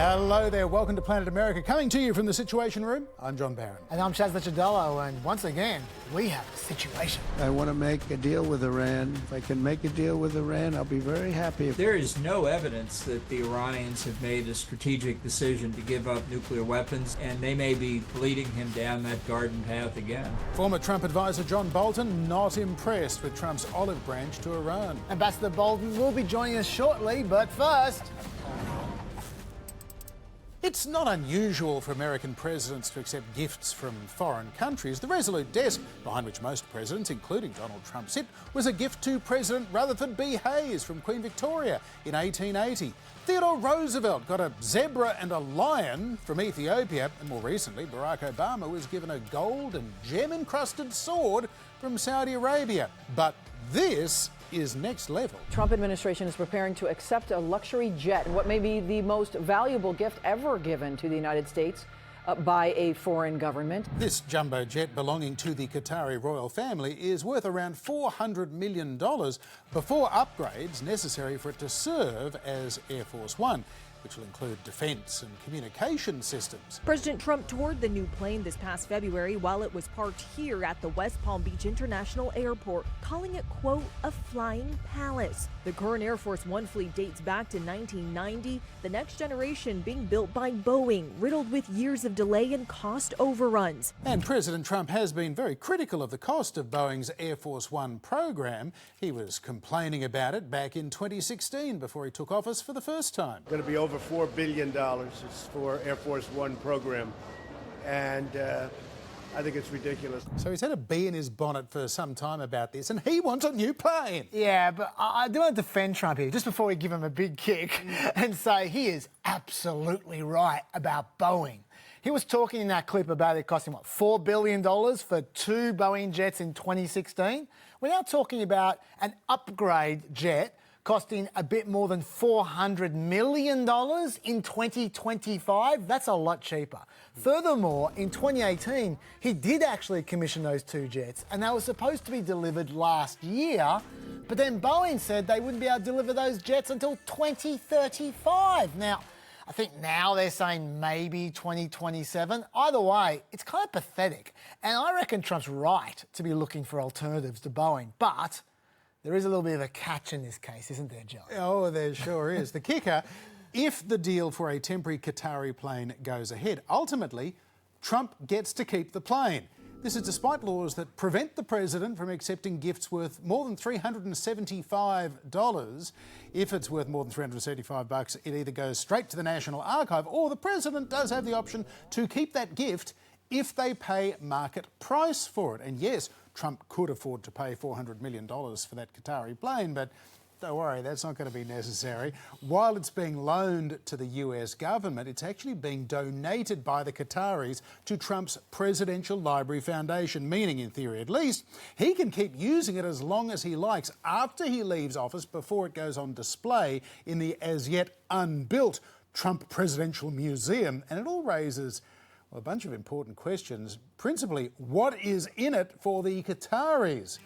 Hello there, welcome to Planet America. Coming to you from the Situation Room, I'm John Barron. And I'm Licciardello, and once again, we have a situation. I want to make a deal with Iran. If I can make a deal with Iran, I'll be very happy. There is no evidence that the Iranians have made a strategic decision to give up nuclear weapons, and they may be leading him down that garden path again. Former Trump advisor John Bolton not impressed with Trump's olive branch to Iran. Ambassador Bolton will be joining us shortly, but first... It's not unusual for American presidents to accept gifts from foreign countries. The resolute desk, behind which most presidents, including Donald Trump, sit, was a gift to President Rutherford B. Hayes from Queen Victoria in 1880. Theodore Roosevelt got a zebra and a lion from Ethiopia, and more recently, Barack Obama was given a gold and gem-encrusted sword from Saudi Arabia. But this is next level. Trump administration is preparing to accept a luxury jet, what may be the most valuable gift ever given to the United States by a foreign government. This jumbo jet belonging to the Qatari royal family is worth around $400 million before upgrades necessary for it to serve as Air Force One, which will include defence and communication systems. President Trump toured the new plane this past February while it was parked here at the West Palm Beach International Airport, calling it, quote, a flying palace. The current Air Force One fleet dates back to 1990, the next generation being built by Boeing, riddled with years of delay and cost overruns. And President Trump has been very critical of the cost of Boeing's Air Force One program. He was complaining about it back in 2016 before he took office for the first time. Going to be over $4 billion is for Air Force One program, and I think it's ridiculous. So he's had a bee in his bonnet for some time about this, and he wants a new plane. Yeah, but I do want to defend Trump here, just before we give him a big kick, and say he is absolutely right about Boeing. He was talking in that clip about it costing, what, $4 billion for 2 Boeing jets in 2016? We're now talking about an upgrade jet costing a bit more than $400 million in 2025. That's a lot cheaper. Furthermore, in 2018, he did actually commission those 2 jets, and they were supposed to be delivered last year, but then Boeing said they wouldn't be able to deliver those jets until 2035. Now, I think now they're saying maybe 2027. Either way, it's kind of pathetic, and I reckon Trump's right to be looking for alternatives to Boeing, but there is a little bit of a catch in this case, isn't there, John? Oh, there sure is. The kicker, if the deal for a temporary Qatari plane goes ahead, ultimately, Trump gets to keep the plane. This is despite laws that prevent the president from accepting gifts worth more than $375. If it's worth more than $375, it either goes straight to the National Archive, or the president does have the option to keep that gift if they pay market price for it. And yes, Trump could afford to pay $400 million for that Qatari plane, but don't worry, that's not going to be necessary. While it's being loaned to the US government, it's actually being donated by the Qataris to Trump's Presidential Library Foundation, meaning, in theory at least, he can keep using it as long as he likes after he leaves office before it goes on display in the as yet unbuilt Trump Presidential Museum. And it all raises a bunch of important questions. Principally, what is in it for the Qataris?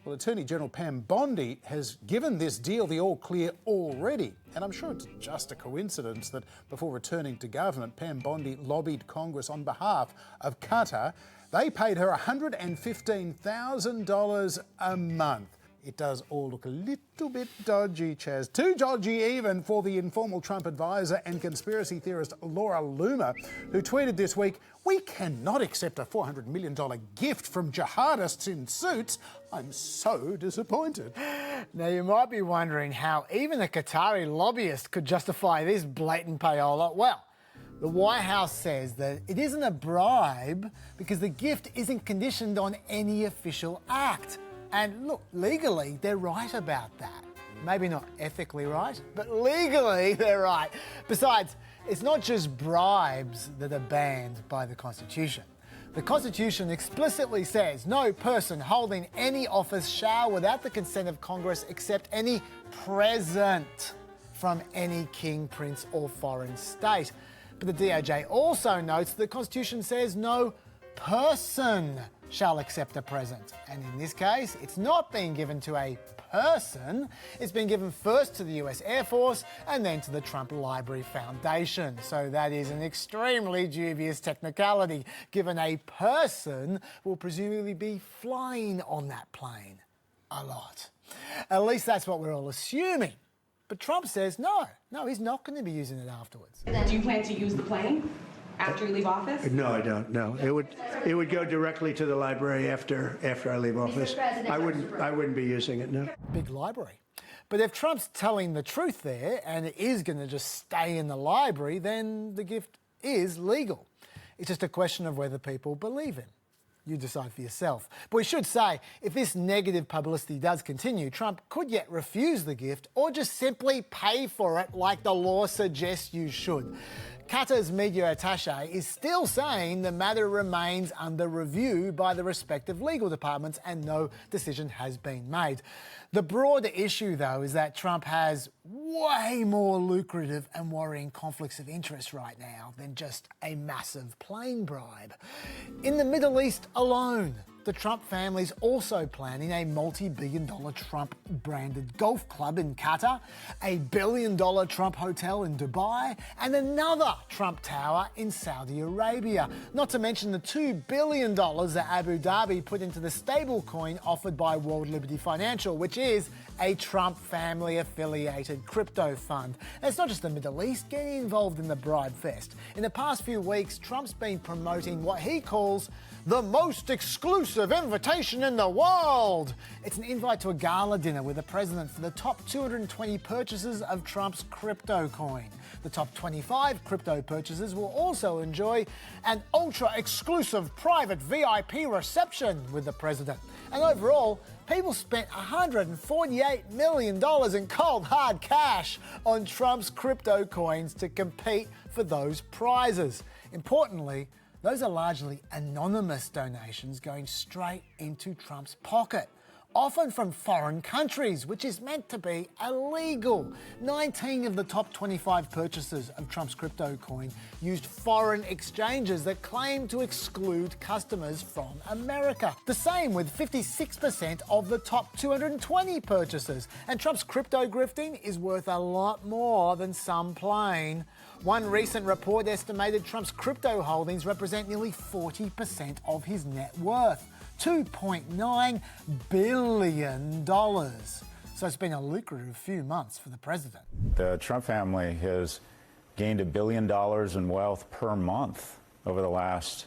Well, Attorney General Pam Bondi has given this deal the all clear already. And I'm sure it's just a coincidence that before returning to government, Pam Bondi lobbied Congress on behalf of Qatar. They paid her $115,000 a month. It does all look a little bit dodgy, Chaz. Too dodgy even for the informal Trump advisor and conspiracy theorist Laura Loomer, who tweeted this week, "We cannot accept a $400 million gift from jihadists in suits. I'm so disappointed." Now, you might be wondering how even a Qatari lobbyist could justify this blatant payola. Well, the White House says that it isn't a bribe because the gift isn't conditioned on any official act. And look, legally, they're right about that. Maybe not ethically right, but legally they're right. Besides, it's not just bribes that are banned by the Constitution. The Constitution explicitly says no person holding any office shall, without the consent of Congress, accept any present from any king, prince or foreign state. But the DOJ also notes the Constitution says no person shall accept a present. And in this case, it's not being given to a person. It's been given first to the US Air Force and then to the Trump Library Foundation. So that is an extremely dubious technicality, given a person will presumably be flying on that plane a lot. At least that's what we're all assuming. But Trump says no, he's not going to be using it afterwards. Do you plan to use the plane after you leave office? No, I don't. No, it would go directly to the library after I leave office. I wouldn't be using it. No. Big library. But if Trump's telling the truth there and it is going to just stay in the library, then the gift is legal. It's just a question of whether people believe him. You decide for yourself. But we should say, if this negative publicity does continue, Trump could yet refuse the gift or just simply pay for it like the law suggests you should. Qatar's media attaché is still saying the matter remains under review by the respective legal departments and no decision has been made. The broader issue, though, is that Trump has way more lucrative and worrying conflicts of interest right now than just a massive plane bribe. In the Middle East alone, the Trump family's also planning a multi-billion-dollar Trump-branded golf club in Qatar, a billion-dollar Trump hotel in Dubai, and another Trump tower in Saudi Arabia. Not to mention the $2 billion that Abu Dhabi put into the stablecoin offered by World Liberty Financial, which is a Trump family-affiliated crypto fund. And it's not just the Middle East getting involved in the bribe fest. In the past few weeks, Trump's been promoting what he calls the most exclusive invitation in the world. It's an invite to a gala dinner with the president for the top 220 purchases of Trump's crypto coin. The top 25 crypto purchasers will also enjoy an ultra-exclusive private VIP reception with the president. And overall, people spent $148 million in cold hard cash on Trump's crypto coins to compete for those prizes. Importantly, those are largely anonymous donations going straight into Trump's pocket, often from foreign countries, which is meant to be illegal. 19 of the top 25 purchasers of Trump's crypto coin used foreign exchanges that claim to exclude customers from America. The same with 56% of the top 220 purchasers. And Trump's crypto grifting is worth a lot more than some plain. One recent report estimated Trump's crypto holdings represent nearly 40% of his net worth. $2.9 billion. So it's been a lucrative few months for the president. The Trump family has gained $1 billion in wealth per month over the last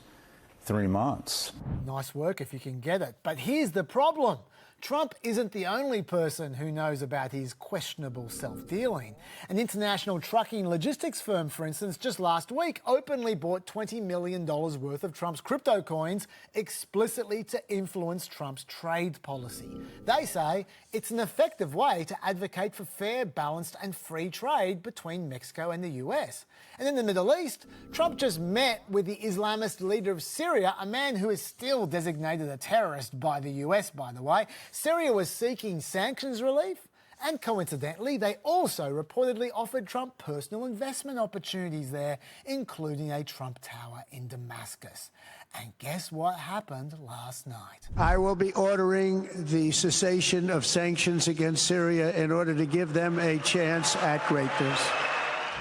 3 months. Nice work if you can get it. But here's the problem. Trump isn't the only person who knows about his questionable self-dealing. An international trucking logistics firm, for instance, just last week openly bought $20 million worth of Trump's crypto coins explicitly to influence Trump's trade policy. They say it's an effective way to advocate for fair, balanced and free trade between Mexico and the US. And in the Middle East, Trump just met with the Islamist leader of Syria, a man who is still designated a terrorist by the US, by the way. Syria was seeking sanctions relief, and coincidentally, they also reportedly offered Trump personal investment opportunities there, including a Trump tower in Damascus. And guess what happened last night? I will be ordering the cessation of sanctions against Syria in order to give them a chance at greatness.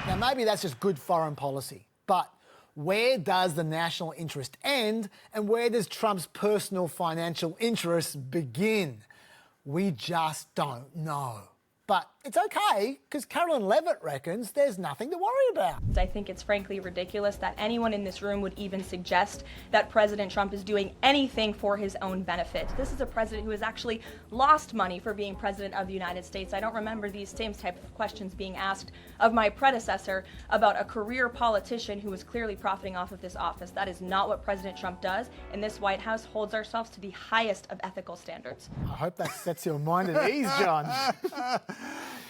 Now, maybe that's just good foreign policy, but where does the national interest end and where does Trump's personal financial interests begin? We just don't know. But it's okay, because Carolyn Levitt reckons there's nothing to worry about. I think it's frankly ridiculous that anyone in this room would even suggest that President Trump is doing anything for his own benefit. This is a president who has actually lost money for being president of the United States. I don't remember these same type of questions being asked of my predecessor about a career politician who was clearly profiting off of this office. That is not what President Trump does, and this White House holds ourselves to the highest of ethical standards. I hope that sets your mind at ease, John.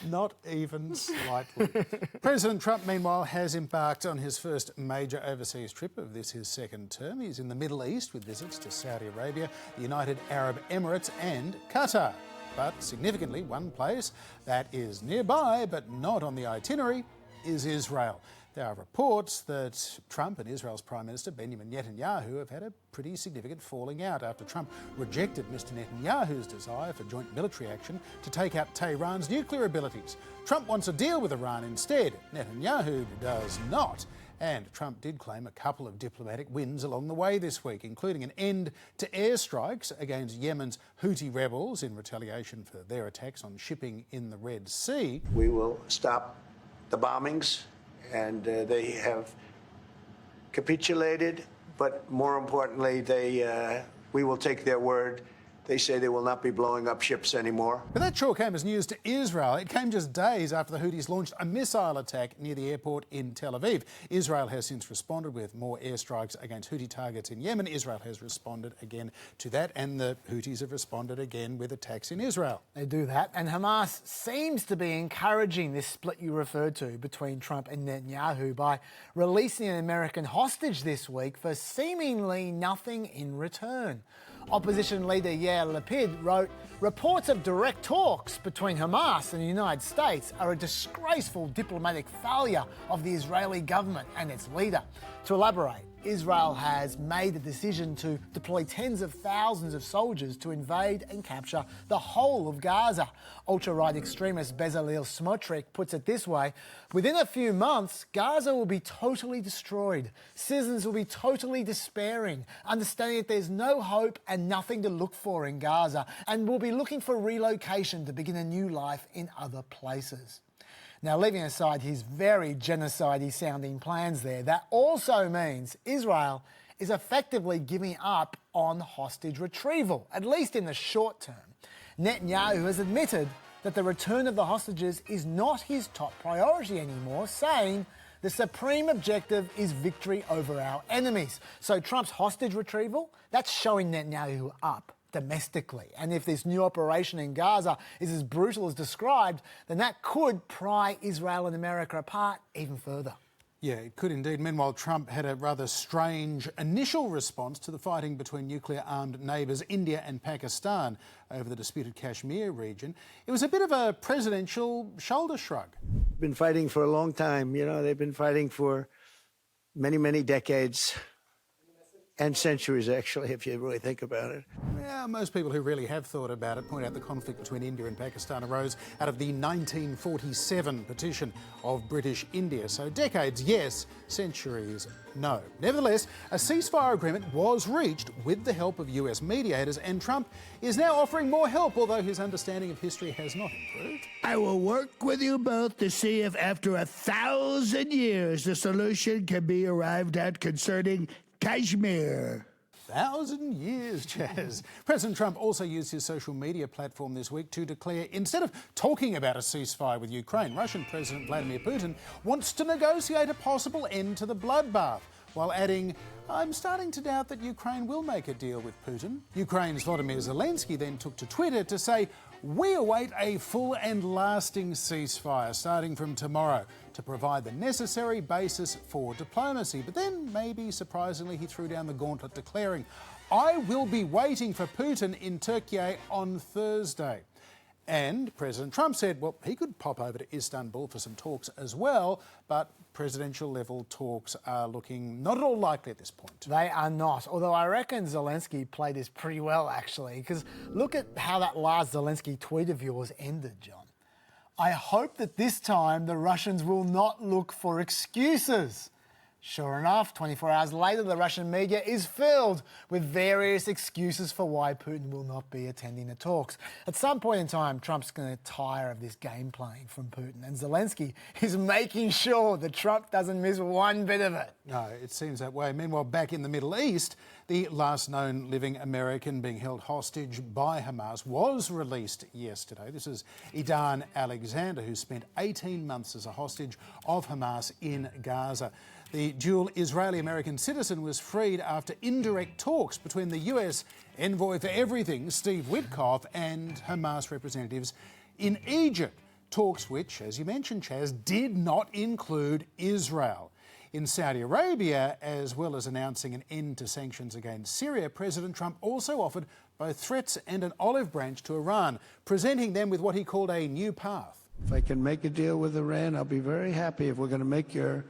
Not even slightly. President Trump, meanwhile, has embarked on his first major overseas trip of his second term. He's in the Middle East with visits to Saudi Arabia, the United Arab Emirates and Qatar. But significantly, one place that is nearby but not on the itinerary is Israel. There are reports that Trump and Israel's Prime Minister Benjamin Netanyahu have had a pretty significant falling out after Trump rejected Mr Netanyahu's desire for joint military action to take out Tehran's nuclear abilities. Trump wants a deal with Iran instead. Netanyahu does not. And Trump did claim a couple of diplomatic wins along the way this week, including an end to airstrikes against Yemen's Houthi rebels in retaliation for their attacks on shipping in the Red Sea. We will stop the bombings, and they have capitulated, but more importantly, we will take their word. They say they will not be blowing up ships anymore. But that sure came as news to Israel. It came just days after the Houthis launched a missile attack near the airport in Tel Aviv. Israel has since responded with more airstrikes against Houthi targets in Yemen. Israel has responded again to that, and the Houthis have responded again with attacks in Israel. They do that, and Hamas seems to be encouraging this split you referred to between Trump and Netanyahu by releasing an American hostage this week for seemingly nothing in return. Opposition leader Yair Lapid wrote, "Reports of direct talks between Hamas and the United States are a disgraceful diplomatic failure of the Israeli government and its leader." To elaborate, Israel has made the decision to deploy tens of thousands of soldiers to invade and capture the whole of Gaza. Ultra-right extremist Bezalel Smotrich puts it this way: within a few months, Gaza will be totally destroyed. Citizens will be totally despairing, understanding that there's no hope and nothing to look for in Gaza, and will be looking for relocation to begin a new life in other places. Now, leaving aside his very genocide-y sounding plans there, that also means Israel is effectively giving up on hostage retrieval, at least in the short term. Netanyahu has admitted that the return of the hostages is not his top priority anymore, saying the supreme objective is victory over our enemies. So Trump's hostage retrieval, that's showing Netanyahu up domestically. And if this new operation in Gaza is as brutal as described, then that could pry Israel and America apart even further. Yeah, it could indeed. Meanwhile, Trump had a rather strange initial response to the fighting between nuclear-armed neighbours India and Pakistan over the disputed Kashmir region. It was a bit of a presidential shoulder shrug. Been fighting for a long time. You know, they've been fighting for many, many decades. And centuries, actually, if you really think about it. Yeah, most people who really have thought about it point out the conflict between India and Pakistan arose out of the 1947 partition of British India. So decades, yes, centuries, no. Nevertheless, a ceasefire agreement was reached with the help of US mediators, and Trump is now offering more help, although his understanding of history has not improved. I will work with you both to see if after 1,000 years the solution can be arrived at concerning Kashmir. 1,000 years, Chaz. President Trump also used his social media platform this week to declare, instead of talking about a ceasefire with Ukraine, Russian President Vladimir Putin wants to negotiate a possible end to the bloodbath, while adding, "I'm starting to doubt that Ukraine will make a deal with Putin." Ukraine's Volodymyr Zelensky then took to Twitter to say, "We await a full and lasting ceasefire starting from tomorrow to provide the necessary basis for diplomacy." But then, maybe surprisingly, he threw down the gauntlet, declaring, "I will be waiting for Putin in Turkey on Thursday." And President Trump said, well, he could pop over to Istanbul for some talks as well, but presidential level talks are looking not at all likely at this point. They are not, although I reckon Zelensky played this pretty well, actually, because look at how that last Zelensky tweet of yours ended, John. "I hope that this time the Russians will not look for excuses." Sure enough, 24 hours later, the Russian media is filled with various excuses for why Putin will not be attending the talks. At some point in time, Trump's going to tire of this game playing from Putin, and Zelensky is making sure that Trump doesn't miss one bit of it. No, it seems that way. Meanwhile, back in the Middle East, the last known living American being held hostage by Hamas was released yesterday. This is Idan Alexander, who spent 18 months as a hostage of Hamas in Gaza. The dual Israeli-American citizen was freed after indirect talks between the US envoy for everything, Steve Witkoff, and Hamas representatives in Egypt. Talks which, as you mentioned, Chaz, did not include Israel. In Saudi Arabia, as well as announcing an end to sanctions against Syria, President Trump also offered both threats and an olive branch to Iran, presenting them with what he called a new path. If I can make a deal with Iran, I'll be very happy. If we're going to make your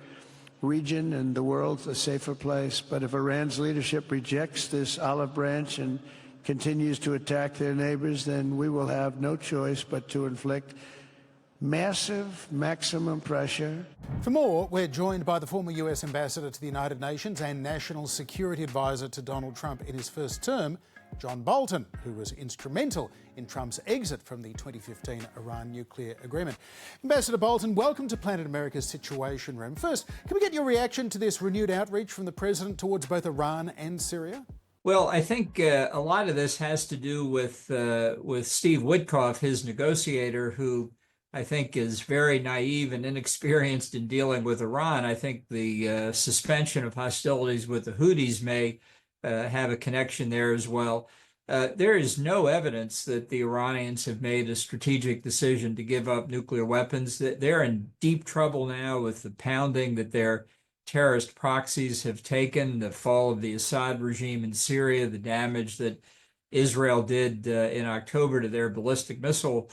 region and the world a safer place. But if Iran's leadership rejects this olive branch and continues to attack their neighbors, then we will have no choice but to inflict massive maximum pressure. For more, we're joined by the former US ambassador to the United Nations and national security advisor to Donald Trump in his first term, John Bolton, who was instrumental in Trump's exit from the 2015 Iran nuclear agreement. Ambassador Bolton, welcome to Planet America's Situation Room. First, can we get your reaction to this renewed outreach from the president towards both Iran and Syria? Well, I think a lot of this has to do with Steve Witkoff, his negotiator, who I think is very naive and inexperienced in dealing with Iran. I think the suspension of hostilities with the Houthis may have a connection there as well. There is no evidence that the Iranians have made a strategic decision to give up nuclear weapons. They're in deep trouble now with the pounding that their terrorist proxies have taken, the fall of the Assad regime in Syria, the damage that Israel did in October to their ballistic missile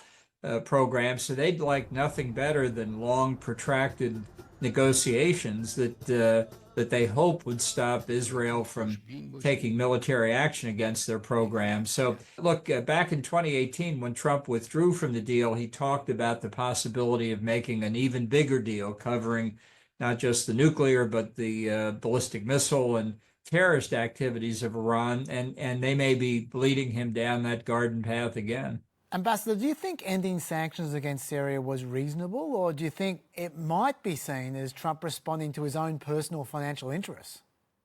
program. So they'd like nothing better than long, protracted negotiations that they hope would stop Israel from taking military action against their program. So look, back in 2018, when Trump withdrew from the deal, he talked about the possibility of making an even bigger deal covering not just the nuclear, but the ballistic missile and terrorist activities of Iran, and they may be leading him down that garden path again. Ambassador, do you think ending sanctions against Syria was reasonable, or do you think it might be seen as Trump responding to his own personal financial interests?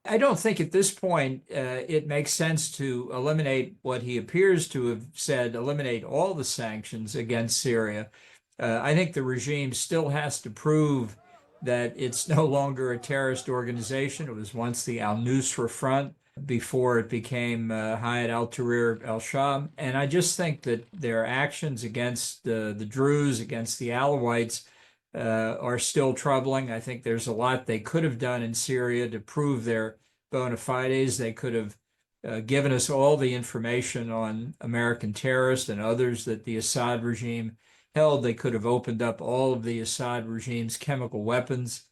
I don't think at this point it makes sense to eliminate what he appears to have said, eliminate all the sanctions against Syria. I think the regime still has to prove that it's no longer a terrorist organization. It was once the al-Nusra Front before it became Hayat al-Tahrir al-Sham. And I just think that their actions against the Druze, against the Alawites, are still troubling. I think there's a lot they could have done in Syria to prove their bona fides. They could have given us all the information on American terrorists and others that the Assad regime held. They could have opened up all of the Assad regime's chemical weapons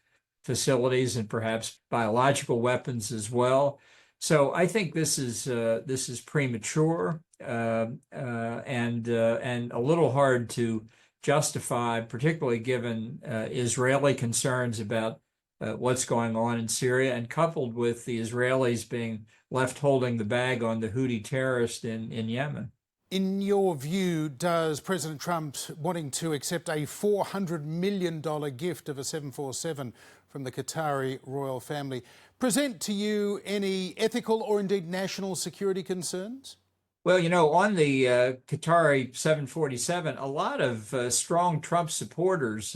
facilities and perhaps biological weapons as well. So I think this is premature and a little hard to justify, particularly given Israeli concerns about what's going on in Syria, and coupled with the Israelis being left holding the bag on the Houthi terrorists in Yemen. In your view, does President Trump wanting to accept a $400 million gift of a 747 from the Qatari royal family present to you any ethical or indeed national security concerns? Well, you know, on the Qatari 747, a lot of strong Trump supporters,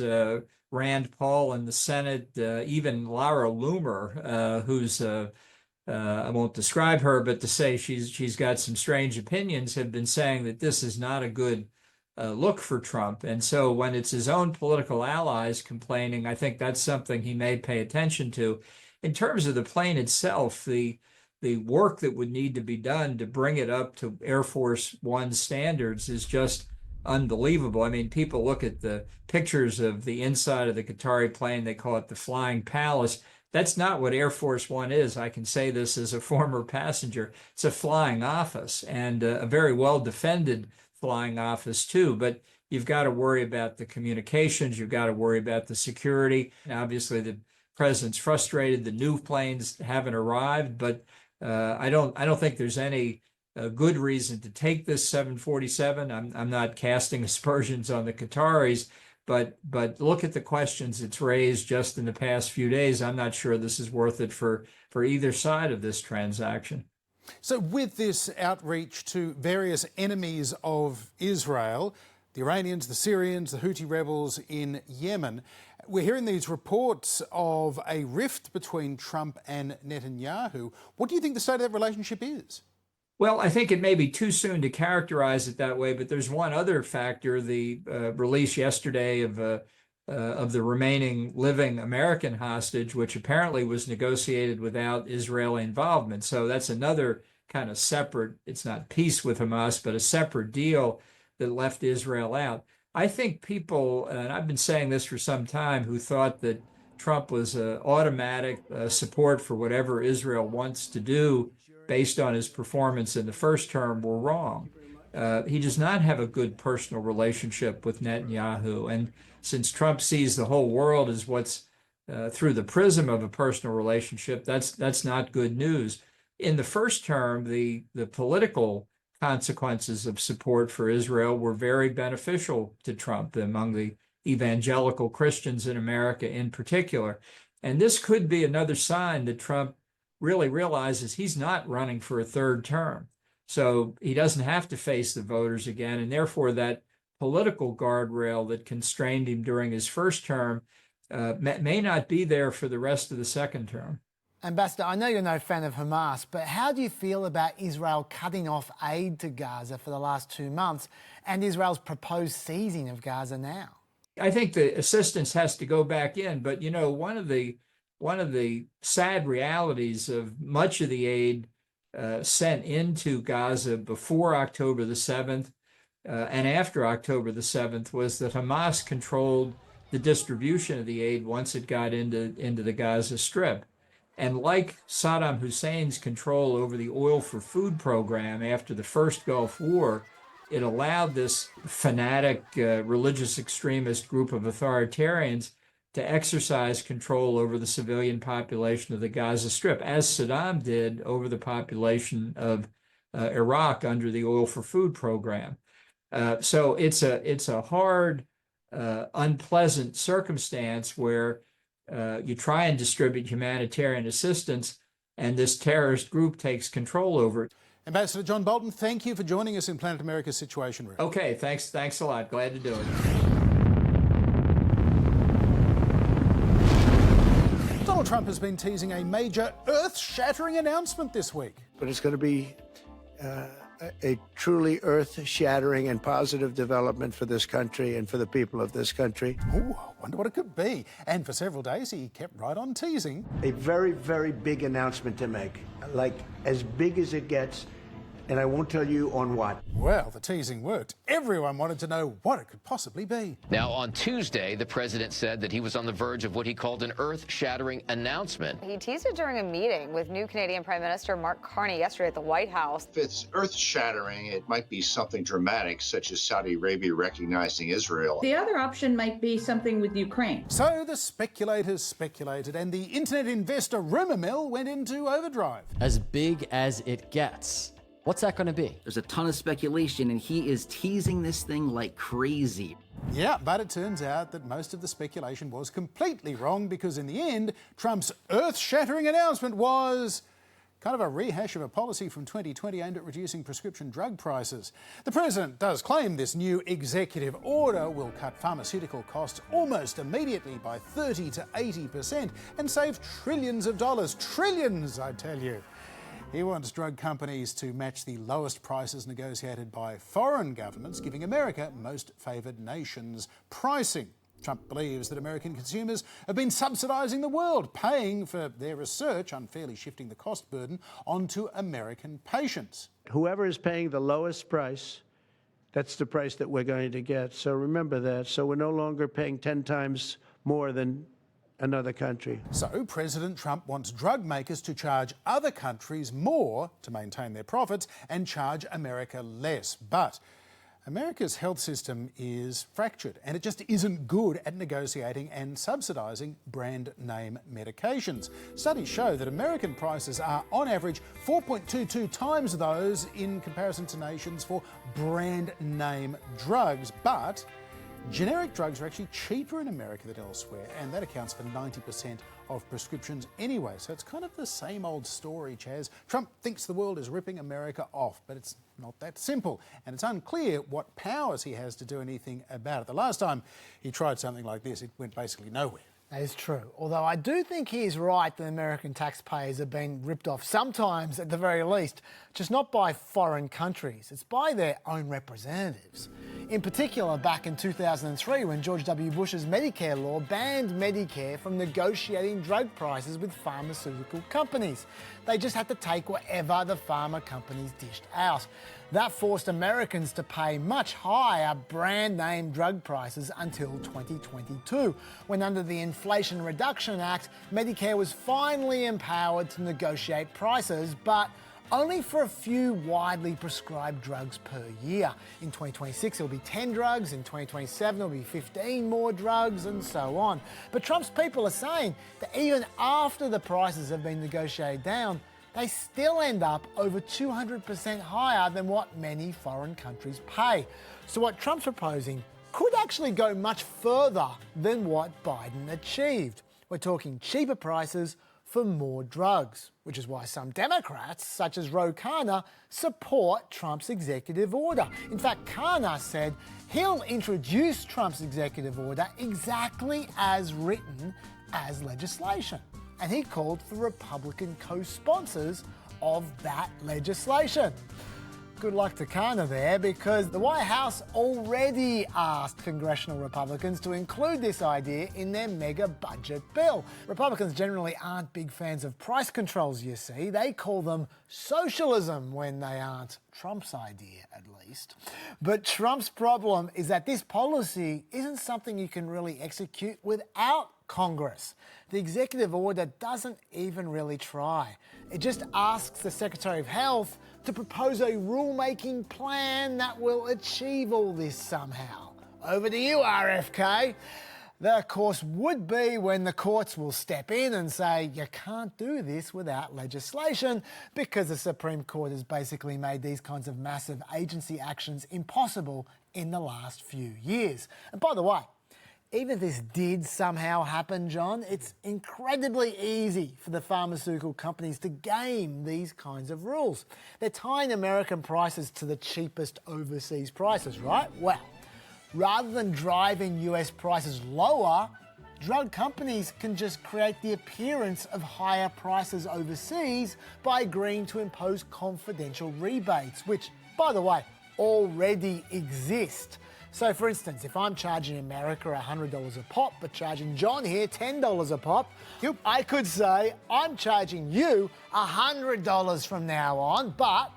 Rand Paul in the Senate, even Laura Loomer, who's I won't describe her, but to say she's got some strange opinions, have been saying that this is not a good look for Trump. And so when it's his own political allies complaining, I think that's something he may pay attention to. In terms of the plane itself, the work that would need to be done to bring it up to Air Force One standards is just unbelievable. I mean, people look at the pictures of the inside of the Qatari plane, they call it the Flying Palace. That's not what Air Force One is. I can say this as a former passenger. It's a flying office, and a very well-defended flying office, too. But you've got to worry about the communications. You've got to worry about the security. And obviously, the president's frustrated. The new planes haven't arrived, but I don't think there's any good reason to take this 747. I'm not casting aspersions on the Qataris, but look at the questions it's raised just in the past few days. I'm not sure this is worth it for either side of this transaction. So with this outreach to various enemies of Israel, the Iranians, the Syrians, the Houthi rebels in Yemen, we're hearing these reports of a rift between Trump and Netanyahu. What do you think the state of that relationship is? Well, I think it may be too soon to characterize it that way, but there's one other factor, the release yesterday of the remaining living American hostage, which apparently was negotiated without Israeli involvement. So that's another kind of separate, it's not peace with Hamas, but a separate deal that left Israel out. I think people, and I've been saying this for some time, who thought that Trump was automatic support for whatever Israel wants to do based on his performance in the first term were wrong. He does not have a good personal relationship with Netanyahu. And since Trump sees the whole world as what's through the prism of a personal relationship, that's not good news. In the first term, the political consequences of support for Israel were very beneficial to Trump among the evangelical Christians in America in particular. And this could be another sign that Trump really realizes he's not running for a third term. So he doesn't have to face the voters again. And therefore, that political guardrail that constrained him during his first term may not be there for the rest of the second term. Ambassador, I know you're no fan of Hamas, but how do you feel about Israel cutting off aid to Gaza for the last 2 months and Israel's proposed seizing of Gaza now? I think the assistance has to go back in, but you know, one of the sad realities of much of the aid sent into Gaza before October the 7th and after October the 7th was that Hamas controlled the distribution of the aid once it got into the Gaza Strip. And like Saddam Hussein's control over the oil for food program after the first Gulf War, it allowed this fanatic religious extremist group of authoritarians to exercise control over the civilian population of the Gaza Strip, as Saddam did over the population of Iraq under the oil for food program. So it's a hard, unpleasant circumstance where you try and distribute humanitarian assistance, and this terrorist group takes control over it. Ambassador John Bolton, thank you for joining us in Planet America's Situation Room. Okay, thanks a lot. Glad to do it. Donald Trump has been teasing a major earth-shattering announcement this week. But it's going to be a truly earth-shattering and positive development for this country and for the people of this country. Ooh, I wonder what it could be. And for several days, he kept right on teasing. A very, very big announcement to make, like as big as it gets, and I won't tell you on what. Well, the teasing worked. Everyone wanted to know what it could possibly be. Now, on Tuesday, the president said that he was on the verge of what he called an earth-shattering announcement. He teased it during a meeting with new Canadian Prime Minister Mark Carney yesterday at the White House. If it's earth-shattering, it might be something dramatic, such as Saudi Arabia recognizing Israel. The other option might be something with Ukraine. So the speculators speculated, and the internet investor rumour mill went into overdrive. As big as it gets. What's that going to be? There's a ton of speculation, and he is teasing this thing like crazy. Yeah, but it turns out that most of the speculation was completely wrong, because in the end, Trump's earth-shattering announcement was kind of a rehash of a policy from 2020 aimed at reducing prescription drug prices. The president does claim this new executive order will cut pharmaceutical costs almost immediately by 30 to 80% and save trillions of dollars. Trillions, I tell you. He wants drug companies to match the lowest prices negotiated by foreign governments, giving America most favoured nations pricing. Trump believes that American consumers have been subsidising the world, paying for their research, unfairly shifting the cost burden onto American patients. Whoever is paying the lowest price, that's the price that we're going to get. So remember that. So we're no longer paying 10 times more than another country. So President Trump wants drug makers to charge other countries more to maintain their profits and charge America less. But America's health system is fractured, and it just isn't good at negotiating and subsidising brand name medications. Studies show that American prices are on average 4.22 times those in comparison to nations for brand name drugs. But generic drugs are actually cheaper in America than elsewhere, and that accounts for 90% of prescriptions anyway. So it's kind of the same old story, Chaz. Trump thinks the world is ripping America off, but it's not that simple, and it's unclear what powers he has to do anything about it. The last time he tried something like this, it went basically nowhere. That is true. Although I do think he is right that American taxpayers have been ripped off, sometimes at the very least, just not by foreign countries. It's by their own representatives. In particular, back in 2003, when George W. Bush's Medicare law banned Medicare from negotiating drug prices with pharmaceutical companies. They just had to take whatever the pharma companies dished out. That forced Americans to pay much higher brand-name drug prices until 2022, when under the Inflation Reduction Act, Medicare was finally empowered to negotiate prices, but only for a few widely prescribed drugs per year. In 2026, it'll be 10 drugs. In 2027, it'll be 15 more drugs, and so on. But Trump's people are saying that even after the prices have been negotiated down, they still end up over 200% higher than what many foreign countries pay. So what Trump's proposing could actually go much further than what Biden achieved. We're talking cheaper prices for more drugs, which is why some Democrats, such as Ro Khanna, support Trump's executive order. In fact, Khanna said he'll introduce Trump's executive order exactly as written as legislation. And he called for Republican co-sponsors of that legislation. Good luck to Khanna there, because the White House already asked congressional Republicans to include this idea in their mega budget bill. Republicans generally aren't big fans of price controls, you see. They call them socialism when they aren't Trump's idea, at least. But Trump's problem is that this policy isn't something you can really execute without Congress. The executive order doesn't even really try. It just asks the Secretary of Health to propose a rulemaking plan that will achieve all this somehow. Over to you, RFK. That, of course, would be when the courts will step in and say, you can't do this without legislation, because the Supreme Court has basically made these kinds of massive agency actions impossible in the last few years. And by the way, even if this did somehow happen, John, it's incredibly easy for the pharmaceutical companies to game these kinds of rules. They're tying American prices to the cheapest overseas prices, right? Well, rather than driving US prices lower, drug companies can just create the appearance of higher prices overseas by agreeing to impose confidential rebates, which, by the way, already exist. So, for instance, if I'm charging America $100 a pop, but charging John here $10 a pop, I could say, I'm charging you $100 from now on, but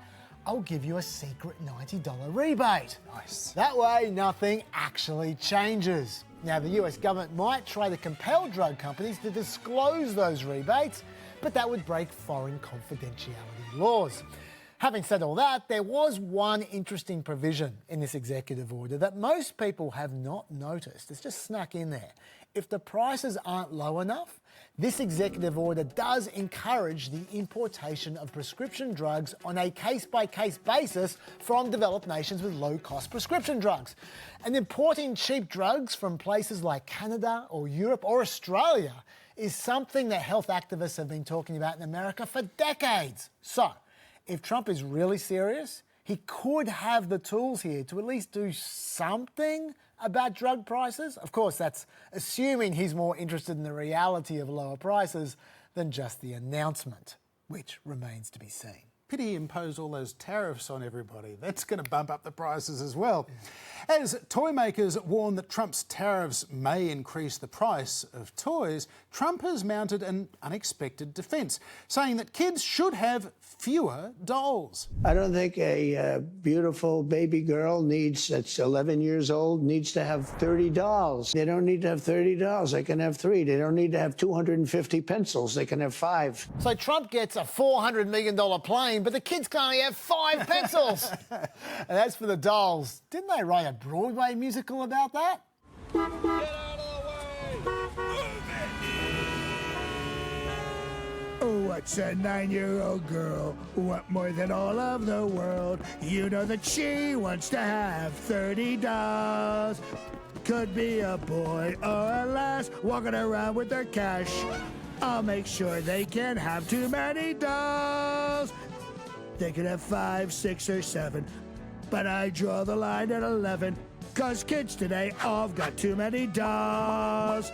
I'll give you a secret $90 rebate. Nice. That way, nothing actually changes. Now, the US government might try to compel drug companies to disclose those rebates, but that would break foreign confidentiality laws. Having said all that, there was one interesting provision in this executive order that most people have not noticed. It's just snuck in there. If the prices aren't low enough, this executive order does encourage the importation of prescription drugs on a case-by-case basis from developed nations with low-cost prescription drugs. And importing cheap drugs from places like Canada or Europe or Australia is something that health activists have been talking about in America for decades. So, if Trump is really serious, he could have the tools here to at least do something about drug prices. Of course, that's assuming he's more interested in the reality of lower prices than just the announcement, which remains to be seen. Pity he imposed all those tariffs on everybody. That's going to bump up the prices as well. As toy makers warn that Trump's tariffs may increase the price of toys, Trump has mounted an unexpected defence, saying that kids should have fewer dolls. I don't think a beautiful baby girl that's 11 years old needs to have 30 dolls. They don't need to have 30 dolls. They can have 3. They don't need to have 250 pencils. They can have 5. So Trump gets a $400 million plane, but the kids can only have 5 pencils. And as for the dolls, didn't they write a Broadway musical about that? Get out of the way! Move it! What's a 9-year-old girl want more than all of the world? You know that she wants to have 30 dolls. Could be a boy or a lass walking around with their cash. I'll make sure they can't have too many dolls. They can have 5, 6, or 7, but I draw the line at 11, 'cause kids today all got too many dolls.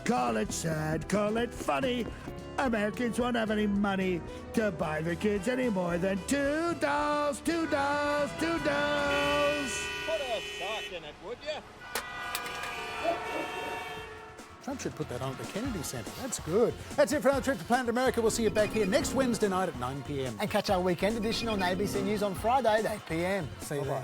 Call it sad, call it funny. Americans won't have any money to buy their kids any more than 2 dolls, 2 dolls, 2 dolls. Put a sock in it, would you? Trump should put that on at the Kennedy Center. That's good. That's it for another trip to Planet America. We'll see you back here next Wednesday night at 9 p.m. And catch our weekend edition on ABC News on Friday at 8 p.m. See you then.